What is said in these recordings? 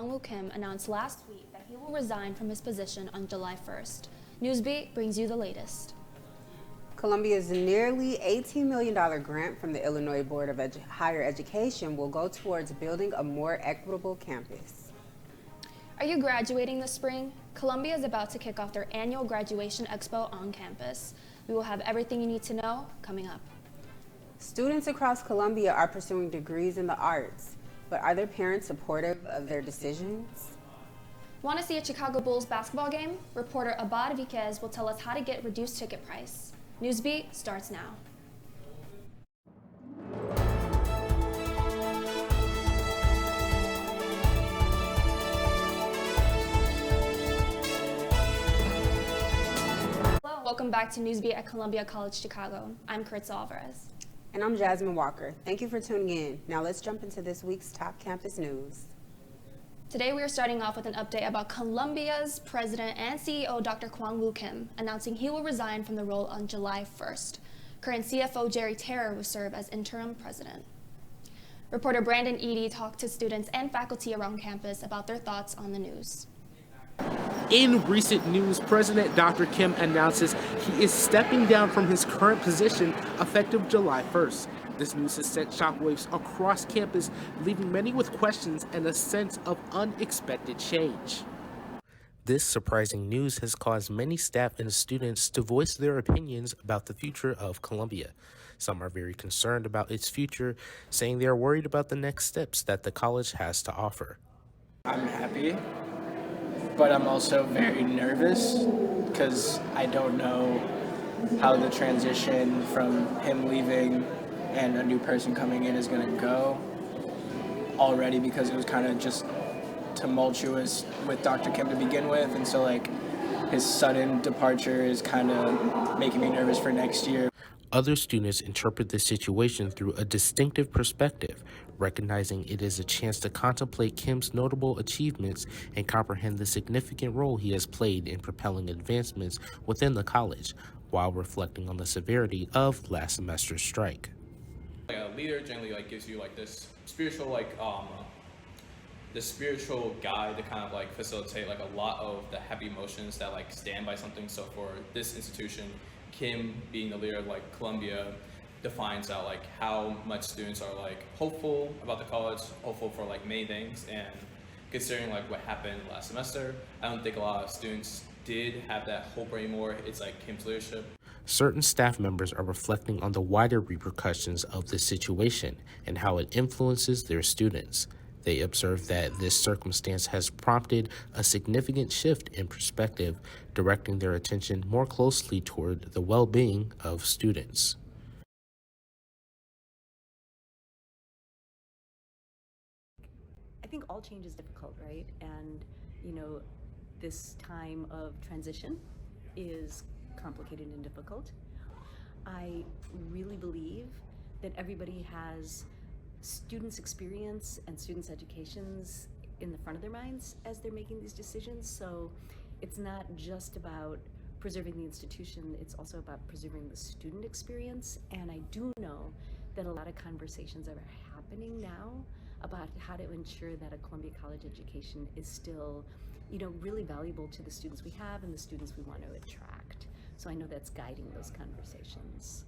Kwang Woo Kim announced last week that he will resign from his position on July 1st. Newsbeat brings you the latest. Columbia's nearly $18 million grant from the Illinois Board of Higher Education will go towards building a more equitable campus. Are you graduating this spring? Columbia is about to kick off their annual graduation expo on campus. We will have everything you need to know coming up. Students across Columbia are pursuing degrees in the arts, but are their parents supportive of their decisions? Want to see a Chicago Bulls basketball game? Reporter Abad Viquez will tell us how to get reduced ticket price. Newsbeat starts now. Hello, welcome back to Newsbeat at Columbia College Chicago. I'm Kurtz Alvarez. And I'm Jasmine Walker. Thank you for tuning in. Now let's jump into this week's top campus news. Today we are starting off with an update about Columbia's president and CEO Dr. Kwang Woo Kim announcing he will resign from the role on July 1st. Current CFO Jerry Terrer will serve as interim president. Reporter Brandon Eady talked to students and faculty around campus about their thoughts on the news. In recent news, President Dr. Kim announces he is stepping down from his current position effective July 1st. This news has sent shockwaves across campus, leaving many with questions and a sense of unexpected change. This surprising news has caused many staff and students to voice their opinions about the future of Columbia. Some are very concerned about its future, saying they are worried about the next steps that the college has to offer. I'm happy, but I'm also very nervous because I don't know how the transition from him leaving and a new person coming in is going to go already, because it was kind of just tumultuous with Dr. Kim to begin with, and so like his sudden departure is kind of making me nervous for next year. Other students interpret this situation through a distinctive perspective, recognizing it is a chance to contemplate Kim's notable achievements and comprehend the significant role he has played in propelling advancements within the college, while reflecting on the severity of last semester's strike. A leader generally gives you this spiritual the spiritual guide to kind of facilitate a lot of the happy emotions that stand by something. So for this institution, Kim being the leader of Columbia defines out how much students are hopeful about the college, hopeful for many things, and considering what happened last semester, I don't think a lot of students did have that hope anymore. It's Kim's leadership. Certain staff members are reflecting on the wider repercussions of this situation and how it influences their students. They observe that this circumstance has prompted a significant shift in perspective, directing their attention more closely toward the well-being of students. I think all change is difficult, right? And, this time of transition is complicated and difficult. I really believe that everybody has students' experience and students' educations in the front of their minds as they're making these decisions. So it's not just about preserving the institution, it's also about preserving the student experience. And I do know that a lot of conversations are happening now about how to ensure that a Columbia College education is still, really valuable to the students we have and the students we want to attract. So I know that's guiding those conversations.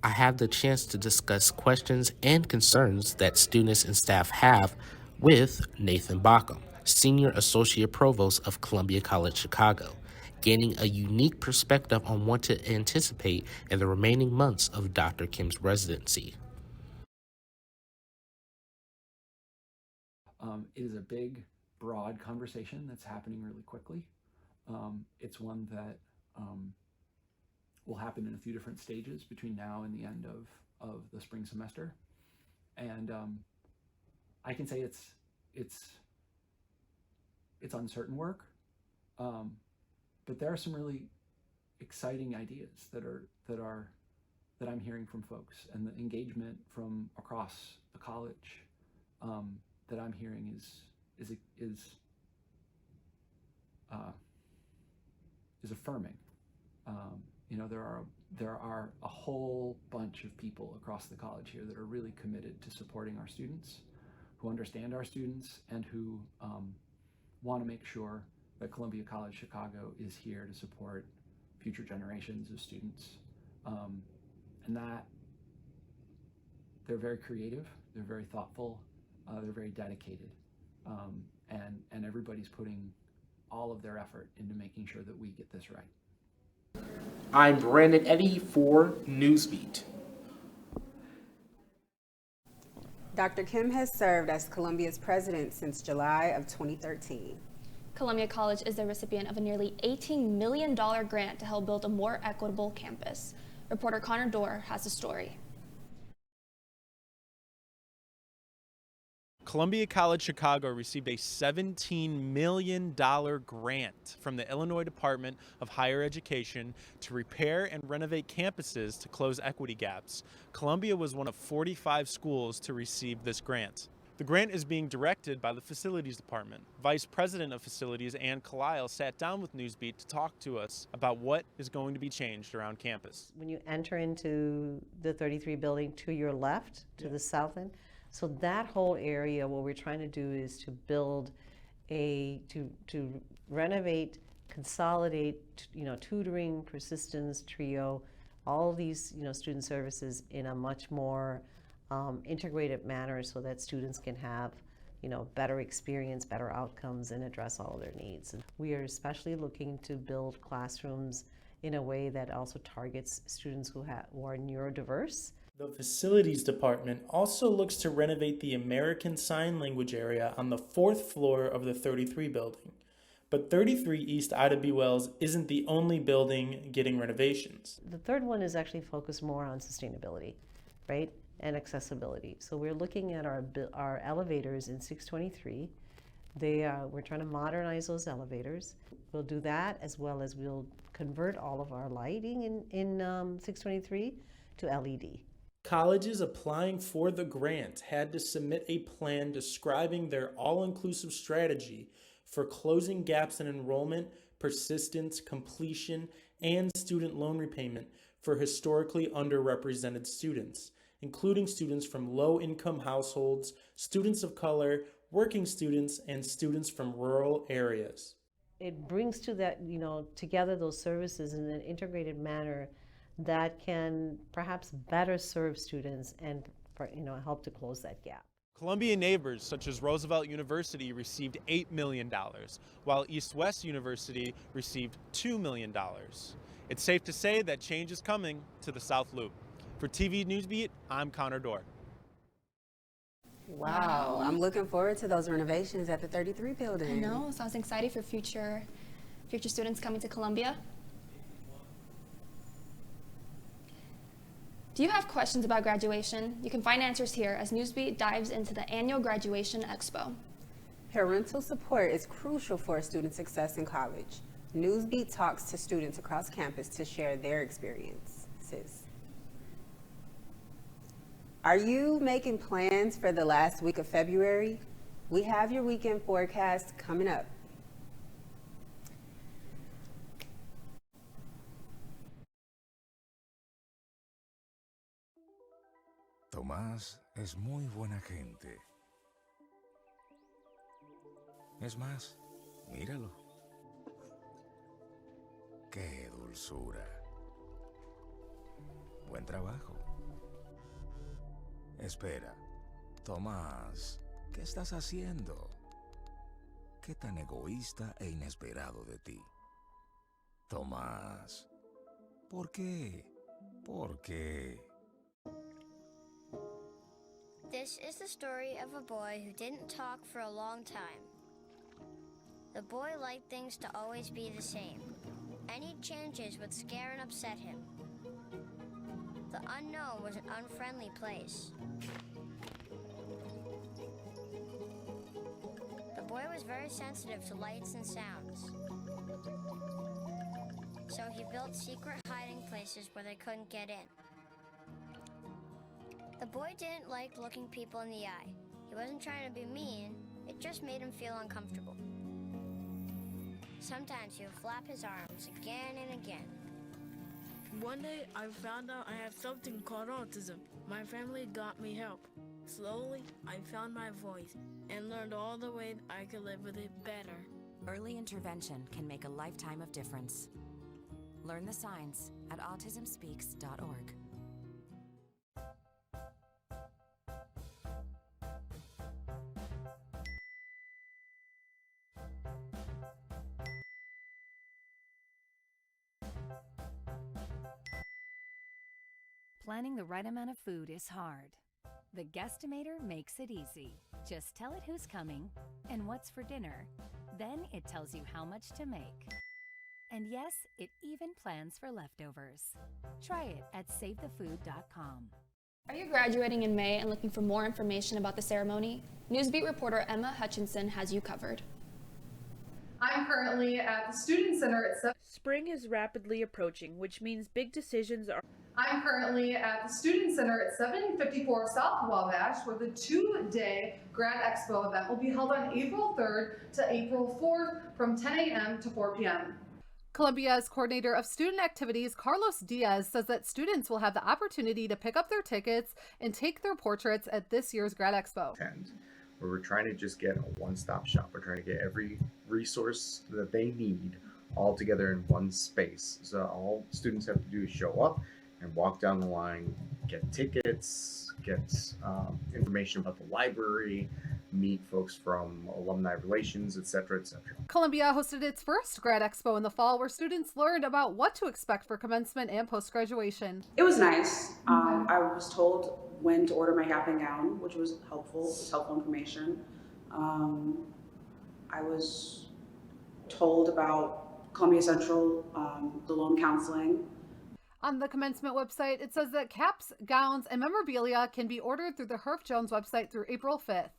I have the chance to discuss questions and concerns that students and staff have with Nathan Bockham, Senior Associate Provost of Columbia College Chicago, gaining a unique perspective on what to anticipate in the remaining months of Dr. Kim's residency. It is a big, broad conversation that's happening really quickly. It's one that will happen in a few different stages between now and the end of the spring semester. And I can say it's uncertain work, but there are some really exciting ideas that I'm hearing from folks, and the engagement from across the college that I'm hearing is affirming. There are a whole bunch of people across the college here that are really committed to supporting our students, who understand our students and who want to make sure that Columbia College Chicago is here to support future generations of students. And that they're very creative, they're very thoughtful, they're very dedicated, and everybody's putting all of their effort into making sure that we get this right. I'm Brandon Eddy for Newsbeat. Dr. Kim has served as Columbia's president since July of 2013. Columbia College is the recipient of a nearly $18 million grant to help build a more equitable campus. Reporter Connor Dorr has the story. Columbia College Chicago received a $17 million grant from the Illinois Department of Higher Education to repair and renovate campuses to close equity gaps. Columbia was one of 45 schools to receive this grant. The grant is being directed by the Facilities Department. Vice President of Facilities Ann Kalisle sat down with Newsbeat to talk to us about what is going to be changed around campus. When you enter into the 33 building to your left, to the south end, so that whole area, what we're trying to do is to build to renovate, consolidate, tutoring, persistence, trio, all of these, student services in a much more integrated manner so that students can have, better experience, better outcomes, and address all of their needs. And we are especially looking to build classrooms in a way that also targets students who are neurodiverse. The Facilities Department also looks to renovate the American Sign Language area on the 4th floor of the 33 building. But 33 East Ida B. Wells isn't the only building getting renovations. The third one is actually focused more on sustainability, right, and accessibility. So we're looking at our elevators in 623. We're trying to modernize those elevators. We'll do that, as well as we'll convert all of our lighting in 623 to LED. Colleges applying for the grant had to submit a plan describing their all-inclusive strategy for closing gaps in enrollment, persistence, completion, and student loan repayment for historically underrepresented students, including students from low-income households, students of color, working students, and students from rural areas. It brings to that, together those services in an integrated manner that can perhaps better serve students and help to close that gap. Columbia neighbors such as Roosevelt University received $8 million, while East-West University received $2 million. It's safe to say that change is coming to the South Loop. For TV Newsbeat, I'm Connor Dorr. Wow, I'm looking forward to those renovations at the 33 building. I know, sounds exciting for future students coming to Columbia. Do you have questions about graduation? You can find answers here as Newsbeat dives into the annual Graduation Expo. Parental support is crucial for student success in college. Newsbeat talks to students across campus to share their experiences. Are you making plans for the last week of February? We have your weekend forecast coming up. Tomás es muy buena gente. Es más, míralo. ¡Qué dulzura! Buen trabajo. Espera, Tomás, ¿qué estás haciendo? ¿Qué tan egoísta e inesperado de ti? Tomás, ¿por qué? ¿Por qué? This is the story of a boy who didn't talk for a long time. The boy liked things to always be the same. Any changes would scare and upset him. The unknown was an unfriendly place. The boy was very sensitive to lights and sounds. So he built secret hiding places where they couldn't get in. The boy didn't like looking people in the eye. He wasn't trying to be mean, it just made him feel uncomfortable. Sometimes he would flap his arms again and again. One day I found out I have something called autism. My family got me help. slowly, I found my voice and learned all the ways I could live with it better. Early intervention can make a lifetime of difference. Learn the signs at autismspeaks.org. Planning the right amount of food is hard. The Guestimator makes it easy. Just tell it who's coming and what's for dinner. Then it tells you how much to make. And yes, it even plans for leftovers. Try it at SaveTheFood.com. Are you graduating in May and looking for more information about the ceremony? Newsbeat reporter Emma Hutchinson has you covered. I'm currently at the Student Center at 7. Spring is rapidly approaching, which means big decisions are... I'm currently at the Student Center at 754 South Wabash, where the two-day Grad Expo event will be held on April 3rd to April 4th from 10 a.m. to 4 p.m. Columbia's coordinator of student activities, Carlos Diaz, says that students will have the opportunity to pick up their tickets and take their portraits at this year's Grad Expo. Where we're trying to just get a one-stop shop. We're trying to get every resource that they need all together in one space. So all students have to do is show up and walk down the line, get tickets, get information about the library, meet folks from alumni relations, etc., etc. Columbia hosted its first Grad Expo in the fall, where students learned about what to expect for commencement and post-graduation. It was nice. I was told when to order my cap and gown, which was helpful. It was helpful information. I was told about Columbia Central, the loan counseling. On the commencement website, it says that caps, gowns, and memorabilia can be ordered through the Herff Jones website through April 5th.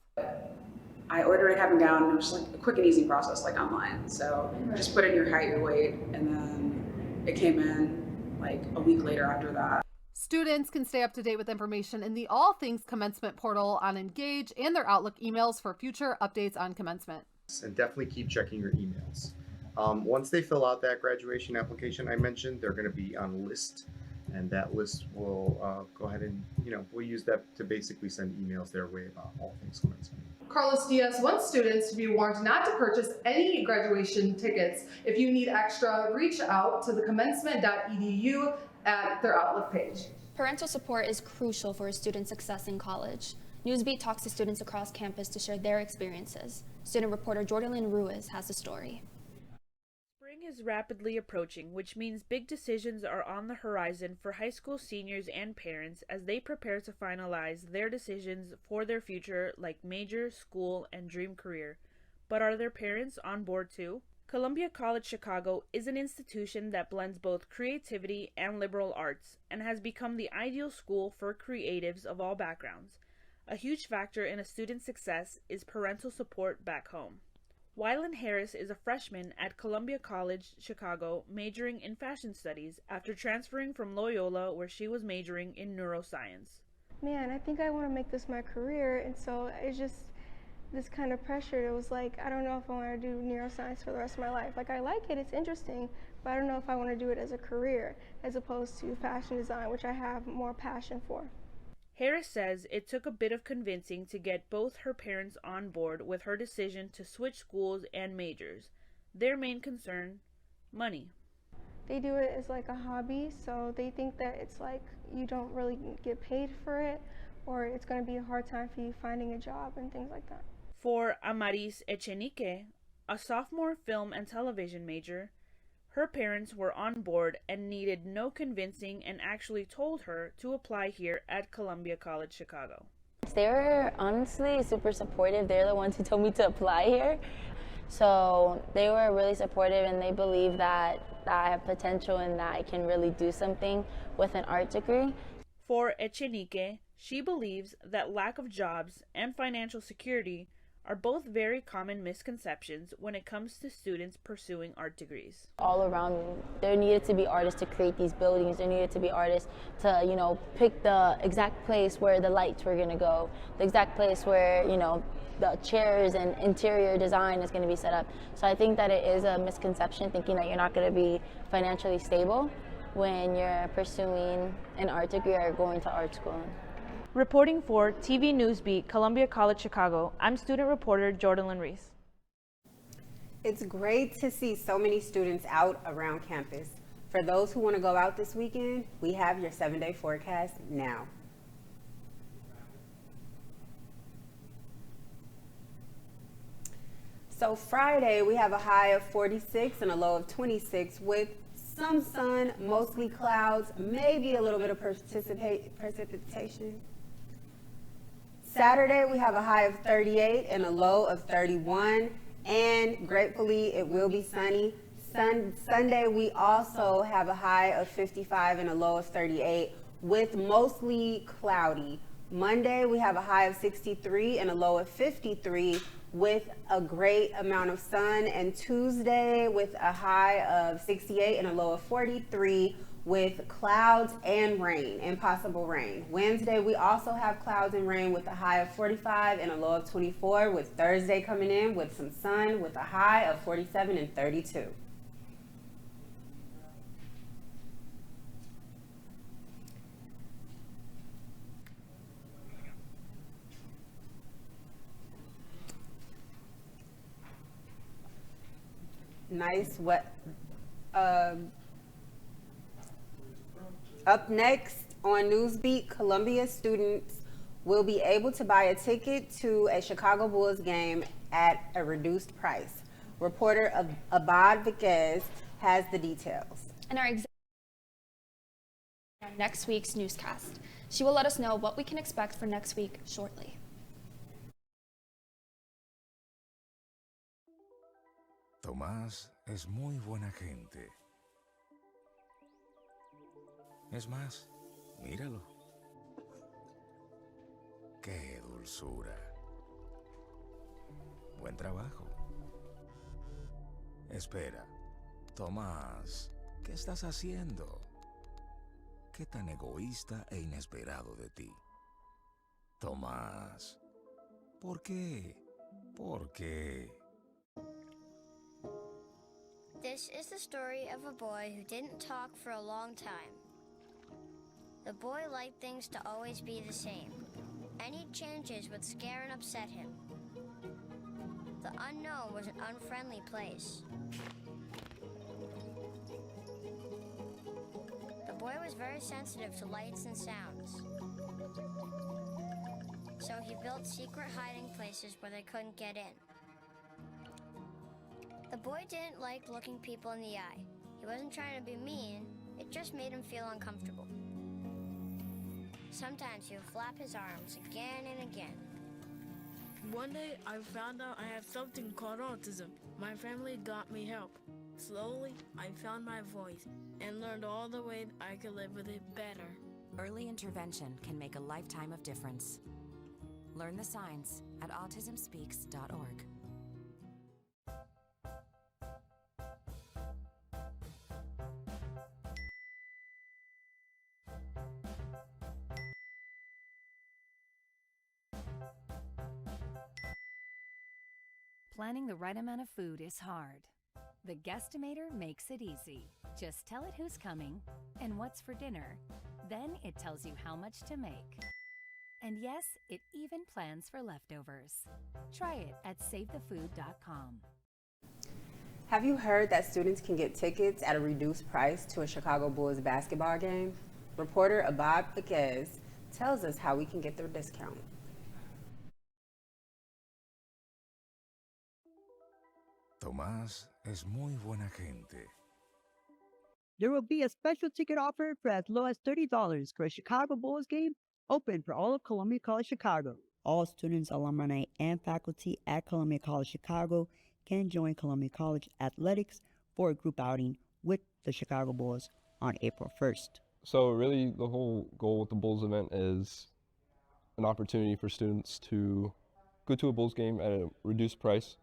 I ordered a cap and gown, and it was just like a quick and easy process, like online. So just put in your height, your weight, and then it came in like a week later after that. Students can stay up to date with information in the All Things Commencement portal on Engage and their Outlook emails for future updates on commencement. And definitely keep checking your emails. Once they fill out that graduation application I mentioned, they're going to be on a list, and that list will go ahead and, we'll use that to basically send emails their way about all things commencement. Carlos Diaz wants students to be warned not to purchase any graduation tickets. If you need extra, reach out to the commencement.edu at their Outlook page. Parental support is crucial for a student's success in college. Newsbeat talks to students across campus to share their experiences. Student reporter Jordan Ruiz has the story. Spring is rapidly approaching, which means big decisions are on the horizon for high school seniors and parents as they prepare to finalize their decisions for their future, like major, school, and dream career. But are their parents on board too? Columbia College Chicago is an institution that blends both creativity and liberal arts and has become the ideal school for creatives of all backgrounds. A huge factor in a student's success is parental support back home. Wylan Harris is a freshman at Columbia College Chicago, majoring in fashion studies after transferring from Loyola, where she was majoring in neuroscience. Man, I think I want to make this my career, and so it's just this kind of pressure. It was like, I don't know if I want to do neuroscience for the rest of my life. Like, I like it, it's interesting, but I don't know if I want to do it as a career, as opposed to fashion design, which I have more passion for. Harris says it took a bit of convincing to get both her parents on board with her decision to switch schools and majors. Their main concern, money. They do it as like a hobby, so they think that it's like you don't really get paid for it, or it's going to be a hard time for you finding a job and things like that. For Amaris Echenique, a sophomore film and television major, her parents were on board and needed no convincing and actually told her to apply here at Columbia College Chicago. They were honestly super supportive. They're the ones who told me to apply here. So they were really supportive, and they believe that I have potential and that I can really do something with an art degree. For Echenique, she believes that lack of jobs and financial security are both very common misconceptions when it comes to students pursuing art degrees. All around me, there needed to be artists to create these buildings. There needed to be artists to, pick the exact place where the lights were going to go, the exact place where, the chairs and interior design is going to be set up. So I think that it is a misconception thinking that you're not going to be financially stable when you're pursuing an art degree or going to art school. Reporting for TV Newsbeat, Columbia College, Chicago, I'm student reporter Jordan Reese. It's great to see so many students out around campus. For those who want to go out this weekend, we have your 7-day forecast now. So Friday, we have a high of 46 and a low of 26 with some sun, mostly clouds, maybe a little bit of precipitation. Saturday, we have a high of 38 and a low of 31, and gratefully, it will be sunny. Sunday, we also have a high of 55 and a low of 38 with mostly cloudy. Monday, we have a high of 63 and a low of 53 with a great amount of sun, and Tuesday with a high of 68 and a low of 43 with clouds and rain and possible rain. Wednesday, we also have clouds and rain with a high of 45 and a low of 24, with Thursday coming in with some sun with a high of 47 and 32. Nice wet. Up next on Newsbeat, Columbia students will be able to buy a ticket to a Chicago Bulls game at a reduced price. Reporter Abad Viquez has the details. And our next week's newscast. She will let us know what we can expect for next week shortly. Tomás es muy buena gente. Es más, míralo. ¡Qué dulzura! Buen trabajo. Espera, Tomás, ¿qué estás haciendo? ¿Qué tan egoísta e inesperado de ti? Tomás, ¿por qué? ¿Por qué? This is the story of a boy who didn't talk for a long time. The boy liked things to always be the same. Any changes would scare and upset him. The unknown was an unfriendly place. The boy was very sensitive to lights and sounds. So he built secret hiding places where they couldn't get in. The boy didn't like looking people in the eye. He wasn't trying to be mean, it just made him feel uncomfortable. Sometimes he would flap his arms again and again. One day, I found out I have something called autism. My family got me help. Slowly, I found my voice and learned all the ways I could live with it better. Early intervention can make a lifetime of difference. Learn the signs at autismspeaks.org. Planning the right amount of food is hard. The Guestimator makes it easy. Just tell it who's coming and what's for dinner. Then it tells you how much to make. And yes, it even plans for leftovers. Try it at savethefood.com. Have you heard that students can get tickets at a reduced price to a Chicago Bulls basketball game? Reporter Abad Viquez tells us how we can get their discount. Tomás es muy buena gente. There will be a special ticket offer for as low as $30 for a Chicago Bulls game, open for all of Columbia College Chicago. All students, alumni, and faculty at Columbia College Chicago can join Columbia College Athletics for a group outing with the Chicago Bulls on April 1st. So really the whole goal with the Bulls event is an opportunity for students to go to a Bulls game at a reduced price.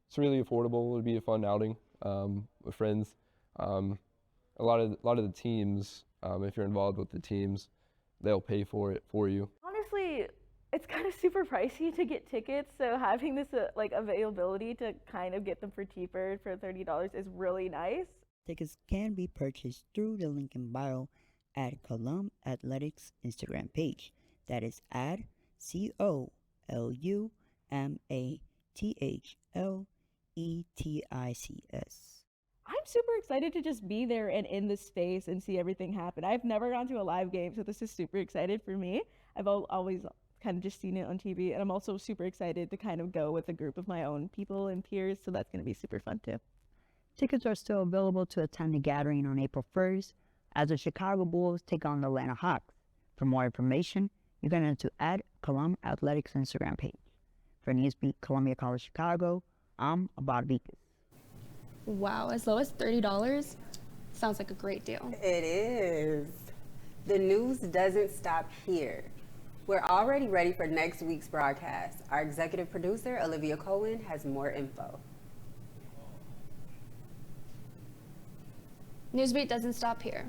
It's really affordable. It'll be a fun outing with friends. A lot of the teams, if you're involved with the teams, they'll pay for it for you. Honestly, it's kind of super pricey to get tickets, so having this availability to kind of get them for cheaper for $30 is really nice. Tickets can be purchased through the link in bio at Colum Athletics Instagram page. That is add COLUMATHLETICS. I'm super excited to just be there and in the space and see everything happen. I've never gone to a live game, so this is super excited for me. I've always kind of just seen it on TV, and I'm also super excited to kind of go with a group of my own people and peers, so that's going to be super fun too. Tickets are still available to attend the gathering on April 1st as the Chicago Bulls take on the Atlanta Hawks. For more information, you can enter to @Colum Athletics Instagram page. For Newsbeat Columbia College Chicago, I'm Abad Vikas. Wow, as low as $30? Sounds like a great deal. It is. The news doesn't stop here. We're already ready for next week's broadcast. Our executive producer, Olivia Cohen, has more info. Newsbeat doesn't stop here.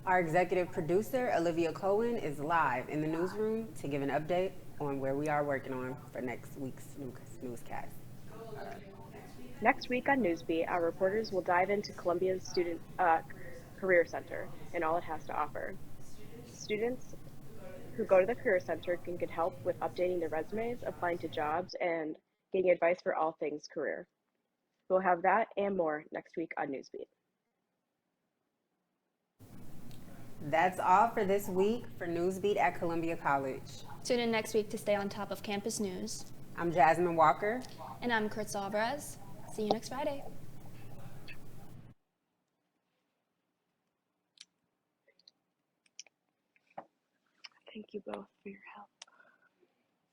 Our executive producer, Olivia Cohen, is live in the newsroom to give an update on where we are working on for next week's newscast. Next week on Newsbeat, our reporters will dive into Columbia's Student Career Center and all it has to offer. Students who go to the Career Center can get help with updating their resumes, applying to jobs, and getting advice for all things career. We'll have that and more next week on Newsbeat. That's all for this week for Newsbeat at Columbia College. Tune in next week to stay on top of campus news. I'm Jasmine Walker. And I'm Kurt Alvarez. See you next Friday. Thank you both for your help.